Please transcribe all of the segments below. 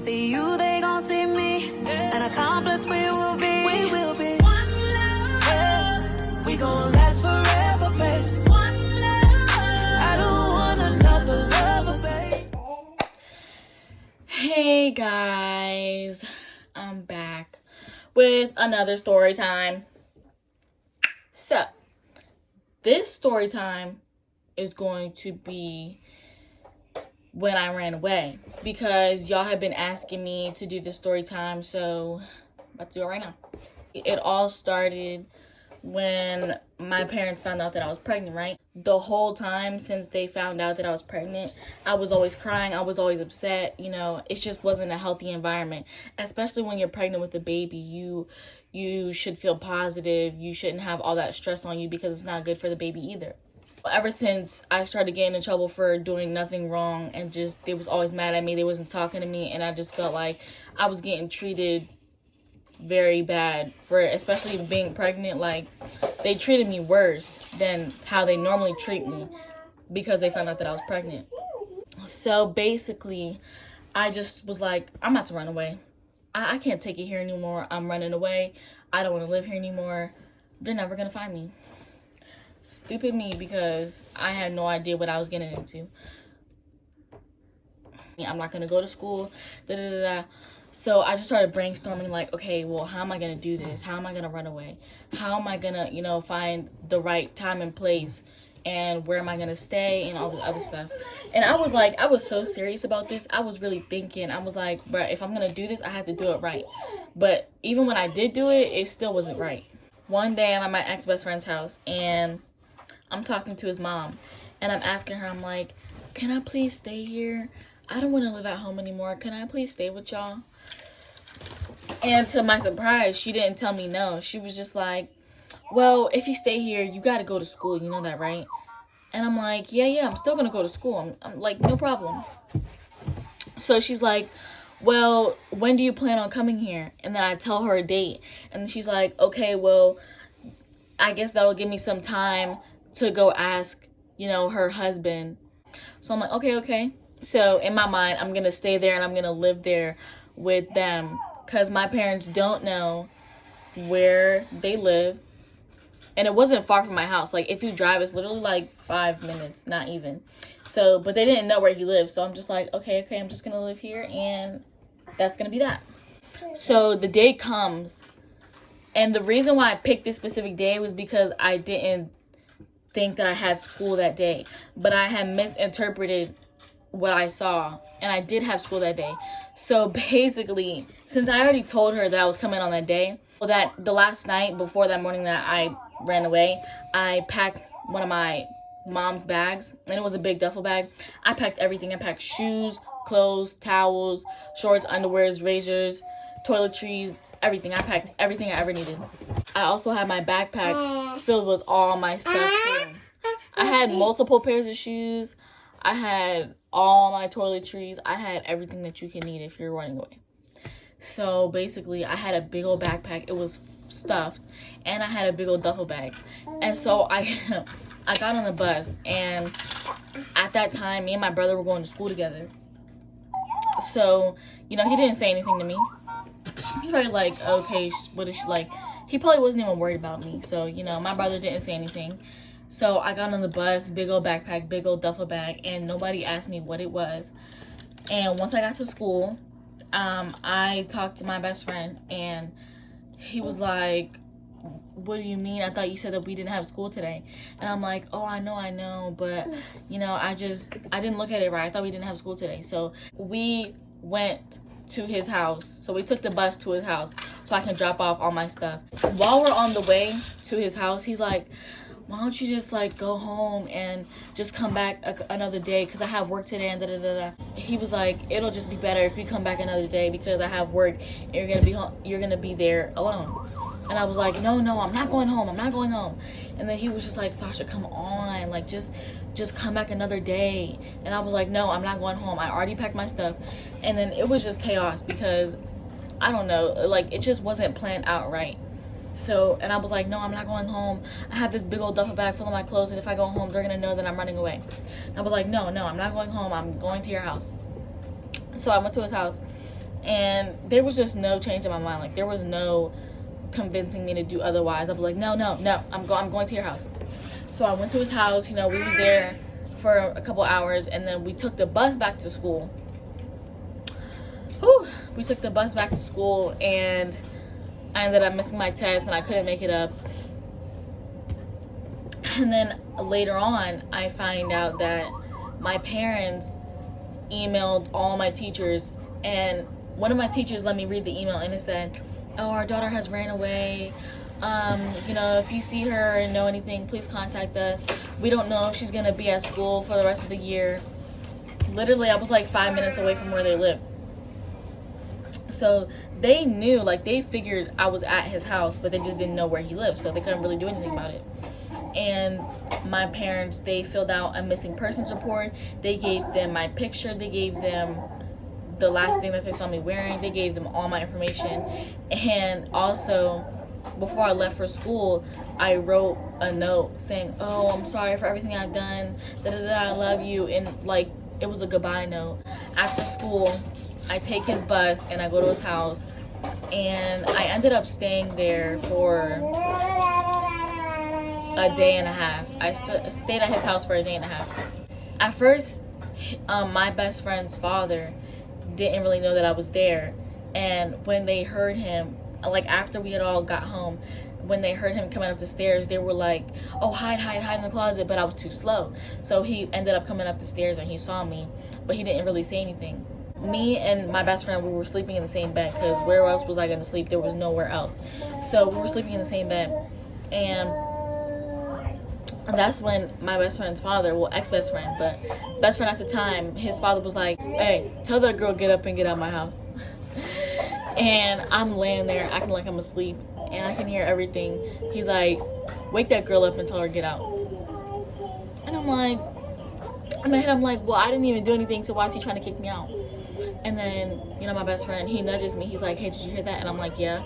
see you, they gon' see me. An accomplice we will be. We will be one love. We gon' last forever, babe. One love. I don't want another lover, babe. Hey guys, I'm back with another story time. So, this story time is going to be when I ran away, because y'all have been asking me to do this story time, so I'm about to do it right now. It all started when my parents found out that I was pregnant, right? The whole time since they found out that I was pregnant, I was always crying, I was always upset, you know, it just wasn't a healthy environment. Especially when you're pregnant with a baby, you should feel positive, you shouldn't have all that stress on you because it's not good for the baby either. Ever since I started getting in trouble for doing nothing wrong, and just they was always mad at me, they wasn't talking to me, and I just felt like I was getting treated very bad for, especially being pregnant. Like, they treated me worse than how they normally treat me because they found out that I was pregnant. So basically, I just was like, I'm about to run away. I can't take it here anymore. I'm running away. I don't want to live here anymore. They're never gonna find me. Stupid me, because I had no idea what I was getting into. I'm not gonna go to school, So I just started brainstorming, like, okay, well, how am I gonna do this? How am I gonna run away? How am I gonna, you know, find the right time and place, and where am I gonna stay, and all the other stuff. And I was like, I was so serious about this. I was really thinking. I was like, bro, if I'm gonna do this, I have to do it right. But even when I did do it, it still wasn't right. One day I'm at my ex-best friend's house, and I'm talking to his mom, and I'm asking her, I'm like, can I please stay here? I don't want to live at home anymore. Can I please stay with y'all? And to my surprise, she didn't tell me no. She was just like, well, if you stay here, you got to go to school. You know that, right? And I'm like, yeah, I'm still going to go to school. I'm like, no problem. So she's like, well, when do you plan on coming here? And then I tell her a date. And she's like, okay, well, I guess that'll give me some time to go ask, you know, her husband. So I'm like, okay. So in my mind, I'm going to stay there, and I'm going to live there with them, because my parents don't know where they live. And it wasn't far from my house. Like, if you drive, it's literally like 5 minutes, not even. So, but they didn't know where he lived. So I'm just like, okay, I'm just going to live here, and that's going to be that. So the day comes, and the reason why I picked this specific day was because I didn't think that I had school that day, but I had misinterpreted what I saw, and I did have school that day. So basically, since I already told her that I was coming on that day, well, that the last night before that morning that I ran away, I packed one of my mom's bags, and it was a big duffel bag. I packed everything. I packed shoes, clothes, towels, shorts, underwears, razors, toiletries, everything. I packed everything I ever needed. I also had my backpack filled with all my stuff too. I had multiple pairs of shoes. I had all my toiletries. I had everything that you can need if you're running away. So basically, I had a big old backpack. It was stuffed, and I had a big old duffel bag. And so I got on the bus, and at that time, me and my brother were going to school together. So, you know, he didn't say anything to me. He probably like, okay, what is she like? He probably wasn't even worried about me. So, you know, my brother didn't say anything. So I got on the bus, big old backpack, big old duffel bag, and nobody asked me what it was. And once I got to school, I talked to my best friend, and he was like, what do you mean? I thought you said that we didn't have school today. And I'm like, oh, I know, but, you know, I didn't look at it right. I thought we didn't have school today. So we went to his house. So we took the bus to his house so I can drop off all my stuff. While we're on the way to his house, he's like, why don't you just like go home and just come back another day, because I have work today, and He was like, it'll just be better if you come back another day, because I have work and you're gonna be there alone. And I was like, no, I'm not going home. And then he was just like, Sasha, come on, like just come back another day. And I was like, no, I'm not going home. I already packed my stuff. And then it was just chaos, because I don't know, like it just wasn't planned out right. So, and I was like, no, I'm not going home. I have this big old duffel bag full of my clothes, and if I go home, they're gonna know that I'm running away. And I was like, no, I'm not going home. I'm going to your house. So I went to his house, And there was just no change in my mind. Like, there was no convincing me to do otherwise. I was like, no, I'm going to your house. So I went to his house. We was there for a couple hours, and then we took the bus back to school. We took the bus back to school, and I ended up missing my test, and I couldn't make it up. And then later on, I find out that my parents emailed all my teachers, and one of my teachers let me read the email, and it said, oh, our daughter has ran away. If you see her and know anything, please contact us. We don't know if she's gonna be at school for the rest of the year. Literally, I was like 5 minutes away from where they lived. So they knew, like, they figured I was at his house, but they just didn't know where he lived, so they couldn't really do anything about it. And my parents, they filled out a missing persons report. They gave them my picture. They gave them the last thing that they saw me wearing. They gave them all my information. And also, before I left for school, I wrote a note saying, oh, I'm sorry for everything I've done, I love you, and like, it was a goodbye note. After school, I take his bus and I go to his house, and I ended up staying there for a day and a half. I stayed at his house for a day and a half. At first, my best friend's father didn't really know that I was there, and when they heard him, like after we had all got home, when they heard him coming up the stairs, they were like, oh, hide in the closet, but I was too slow. So he ended up coming up the stairs and he saw me, but he didn't really say anything. Me and my best friend, we were sleeping in the same bed, because where else was I going to sleep? There was nowhere else. So we were sleeping in the same bed, and that's when my best friend's father, well, ex-best friend, but best friend at the time, his father was like, hey, tell that girl get up and get out of my house. And I'm laying there acting like I'm asleep, and I can hear everything. He's like, wake that girl up and tell her get out. And I'm like, in my head, I'm like, well, I didn't even do anything, so why is he trying to kick me out? And then, my best friend, he nudges me. He's like, hey, did you hear that? And I'm like, yeah.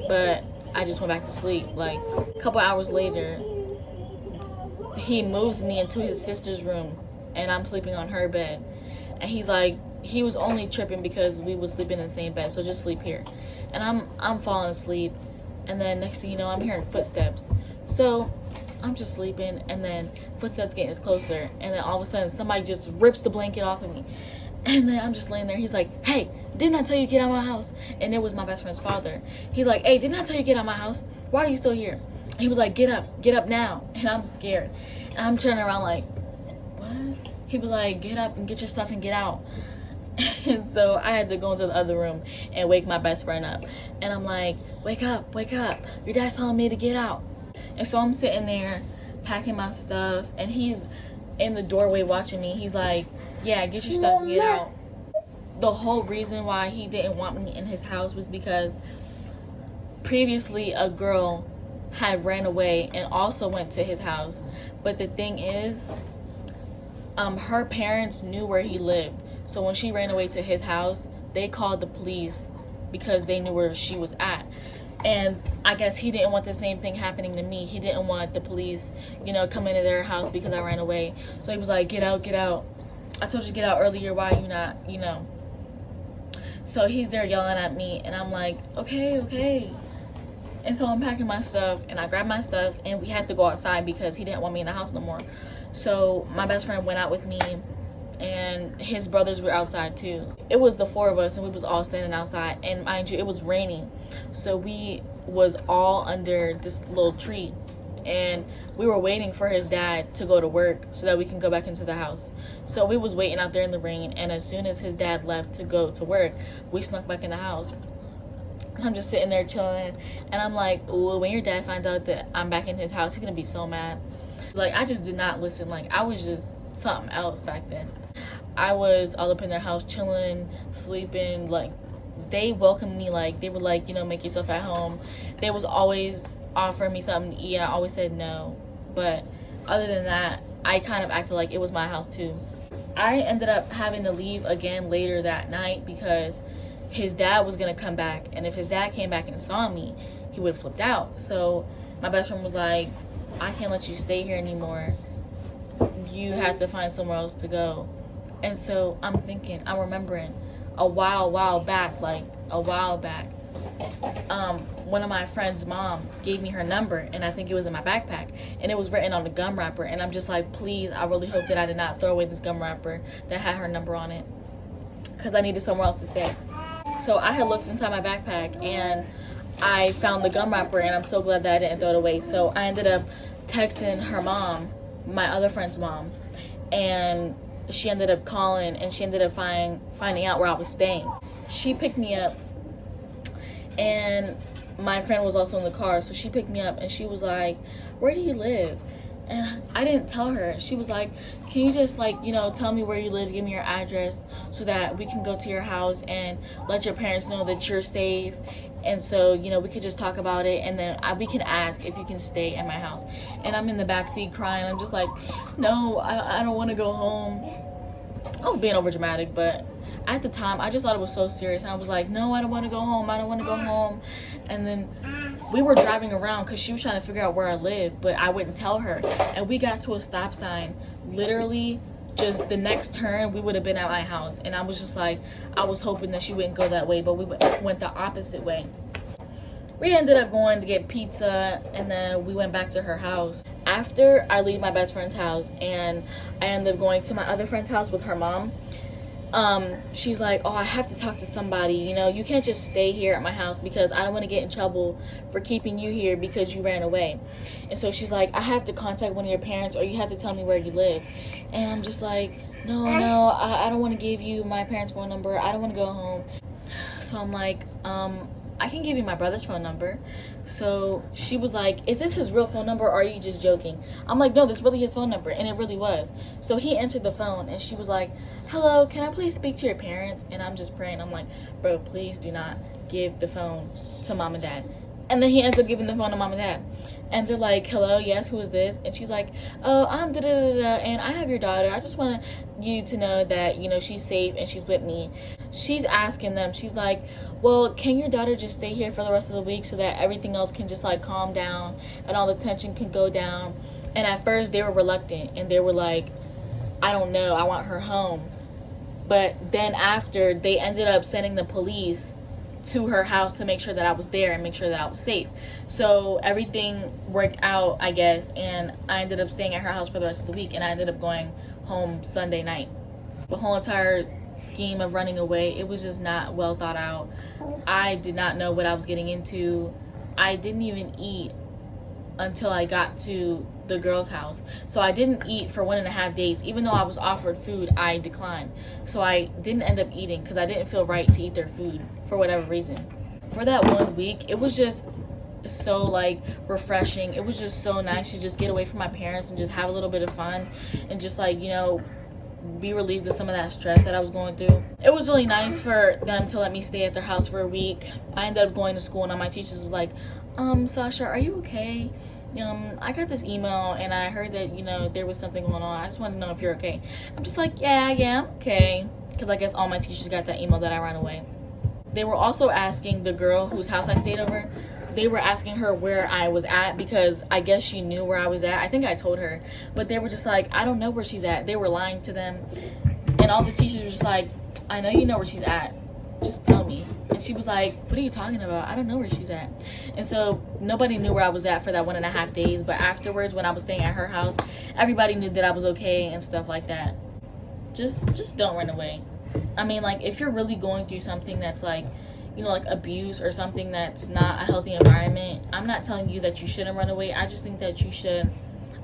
But I just went back to sleep. Like, a couple hours later, he moves me into his sister's room, and I'm sleeping on her bed. And he's like, he was only tripping because we was sleeping in the same bed, so just sleep here. And I'm falling asleep, and then next thing you know, I'm hearing footsteps. So I'm just sleeping, and then footsteps getting closer, and then all of a sudden somebody just rips the blanket off of me. And then I'm just laying there. He's like, hey, didn't I tell you to get out of my house? And it was my best friend's father. He's like, hey, didn't I tell you to get out of my house? Why are you still here? He was like, get up now. And I'm scared, and I'm turning around like, what? He was like, get up and get your stuff and get out. And so I had to go into the other room and wake my best friend up. And I'm like, wake up. Your dad's telling me to get out. And so I'm sitting there packing my stuff, and he's in the doorway watching me. He's like, yeah, get your stuff and get out. The whole reason why he didn't want me in his house was because previously a girl had ran away and also went to his house. But the thing is, her parents knew where he lived. So when she ran away to his house, they called the police because they knew where she was at. And I guess he didn't want the same thing happening to me. He didn't want the police, coming to their house because I ran away. So he was like, get out. I told you to get out earlier. Why are you not, So he's there yelling at me, and I'm like, okay. And so I'm packing my stuff, and I grabbed my stuff, and we had to go outside because he didn't want me in the house no more. So my best friend went out with me, and his brothers were outside too. It was the four of us, and we was all standing outside, and mind you, it was raining, so we was all under this little tree, and we were waiting for his dad to go to work so that we can go back into the house. So we was waiting out there in the rain, and as soon as his dad left to go to work, we snuck back in the house. I'm just sitting there chilling, and I'm like, ooh, when your dad finds out that I'm back in his house, he's gonna be so mad. Like, I just did not listen. Like, I was just something else back then. I was all up in their house chilling, sleeping. Like, they welcomed me. Like, they were like, make yourself at home. They was always offering me something to eat, and I always said no. But other than that, I kind of acted like it was my house too. I ended up having to leave again later that night because his dad was gonna come back, and if his dad came back and saw me, he would have flipped out. So my best friend was like, I can't let you stay here anymore. You have to find somewhere else to go. And so I'm remembering, a while back, like a while back, one of my friend's mom gave me her number, and I think it was in my backpack, and it was written on the gum wrapper, and I'm just like, please, I really hope that I did not throw away this gum wrapper that had her number on it, because I needed somewhere else to stay. So I had looked inside my backpack, and I found the gum wrapper, and I'm so glad that I didn't throw it away. So I ended up texting her mom, my other friend's mom, and she ended up calling, and she ended up finding out where I was staying. She picked me up, and my friend was also in the car, so she picked me up, and she was like, where do you live? And I didn't tell her. She was like, can you just, like, you know, tell me where you live, give me your address, so that we can go to your house and let your parents know that you're safe, and so, you know, we could just talk about it, and then we can ask if you can stay at my house. And I'm in the backseat crying. I'm just like, no, I don't want to go home. I was being over dramatic, but at the time, I just thought it was so serious. And I was like, no, I don't want to go home. I don't want to go home. And then we were driving around because she was trying to figure out where I lived, but I wouldn't tell her. And we got to a stop sign. Literally, just the next turn, we would have been at my house. And I was just like, I was hoping that she wouldn't go that way, but we went the opposite way. We ended up going to get pizza, and then we went back to her house. After I leave my best friend's house, and I ended up going to my other friend's house with her mom, she's like, oh, I have to talk to somebody, you know, you can't just stay here at my house because I don't want to get in trouble for keeping you here because you ran away. And so she's like, I have to contact one of your parents, or you have to tell me where you live. And I'm just like, no, I don't want to give you my parents' phone number. I don't want to go home. So I'm like, I can give you my brother's phone number. So she was like, is this his real phone number, or are you just joking? I'm like, no, this is really his phone number. And it really was. So he answered the phone, and she was like, hello, can I please speak to your parents? And I'm just praying. I'm like, bro, please do not give the phone to mom and dad. And then he ends up giving the phone to mom and dad. And they're like, hello, yes, who is this? And she's like, oh, I'm da-da-da-da, and I have your daughter. I just want you to know that, you know, she's safe and she's with me. She's asking them, she's like, well, can your daughter just stay here for the rest of the week so that everything else can just, like, calm down and all the tension can go down? And at first, they were reluctant, and they were like, I don't know, I want her home. But then after, they ended up sending the police to her house to make sure that I was there and make sure that I was safe. So everything worked out, I guess, and I ended up staying at her house for the rest of the week, and I ended up going home Sunday night. The whole entire scheme of running away, it was just not well thought out. I did not know what I was getting into. I didn't even eat until I got to the girl's house. So I didn't eat for 1.5 days. Even though I was offered food, I declined. So I didn't end up eating because I didn't feel right to eat their food for whatever reason. For that 1 week, it was just so, like, refreshing. It was just so nice to just get away from my parents and just have a little bit of fun and just, like, you know, be relieved of some of that stress that I was going through. It was really nice for them to let me stay at their house for a week. I ended up going to school, and all my teachers was like, Sasha, are you okay? I got this email, and I heard that, you know, there was something going on. I just wanted to know if you're okay. I'm just like, yeah, I'm okay. Because I guess all my teachers got that email that I ran away. They were also asking the girl whose house I stayed over, they were asking her where I was at, because I guess she knew where I was at. I think I told her, but they were just like, I don't know where she's at. They were lying to them, and all the teachers were just like, I know you know where she's at, just tell me. And she was like, what are you talking about? I don't know where she's at. And so nobody knew where I was at for that 1.5 days, but afterwards, when I was staying at her house, everybody knew that I was okay and stuff like that. Just don't run away. I mean, like, if you're really going through something that's like, you know, like abuse or something that's not a healthy environment, I'm not telling you that you shouldn't run away. I just think that you should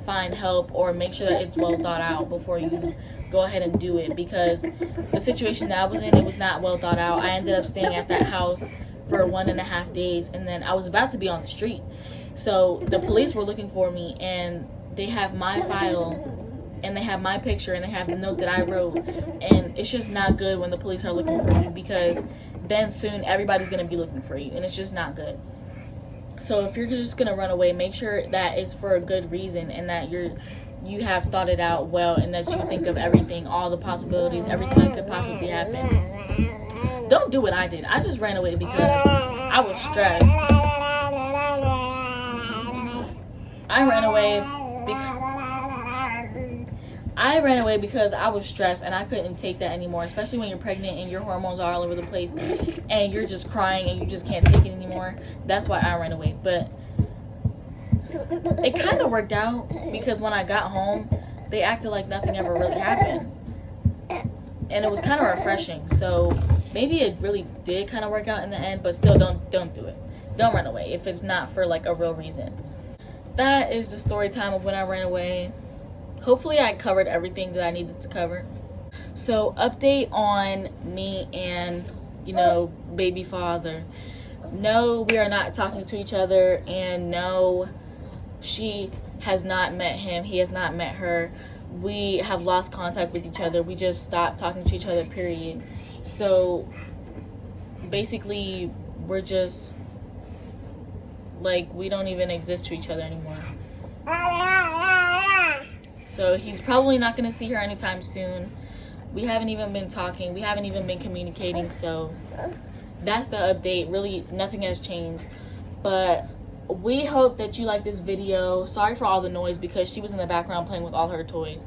find help or make sure that it's well thought out before you go ahead and do it, because the situation that I was in, it was not well thought out. I ended up staying at that house for 1.5 days, and then I was about to be on the street. So the police were looking for me, and they have my file, and they have my picture, and they have the note that I wrote, and it's just not good when the police are looking for you, because then soon everybody's going to be looking for you, and it's just not good. So if you're just going to run away, make sure that it's for a good reason, and that you have thought it out well, and that you think of everything, all the possibilities, everything that could possibly happen. Don't do what I did. I just ran away because I was stressed. I ran away I ran away because I was stressed and I couldn't take that anymore, especially when you're pregnant and your hormones are all over the place and you're just crying and you just can't take it anymore. That's why I ran away. But it kind of worked out because when I got home, they acted like nothing ever really happened. And it was kind of refreshing. So maybe it really did kind of work out in the end, but still don't do it. Don't run away if it's not for like a real reason. That is the story time of when I ran away. Hopefully I covered everything that I needed to cover. So update on me and, you know, baby father. No, we are not talking to each other, and no, she has not met him. He has not met her. We have lost contact with each other. We just stopped talking to each other, period. So basically we're just like, we don't even exist to each other anymore. So he's probably not going to see her anytime soon. We haven't even been talking. We haven't even been communicating. So that's the update. Really, nothing has changed. But we hope that you like this video. Sorry for all the noise because she was in the background playing with all her toys.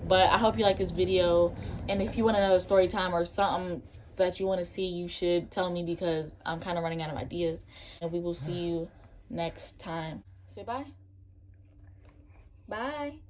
But I hope you like this video. And if you want another story time or something that you want to see, you should tell me because I'm kind of running out of ideas. And we will see you next time. Say bye. Bye.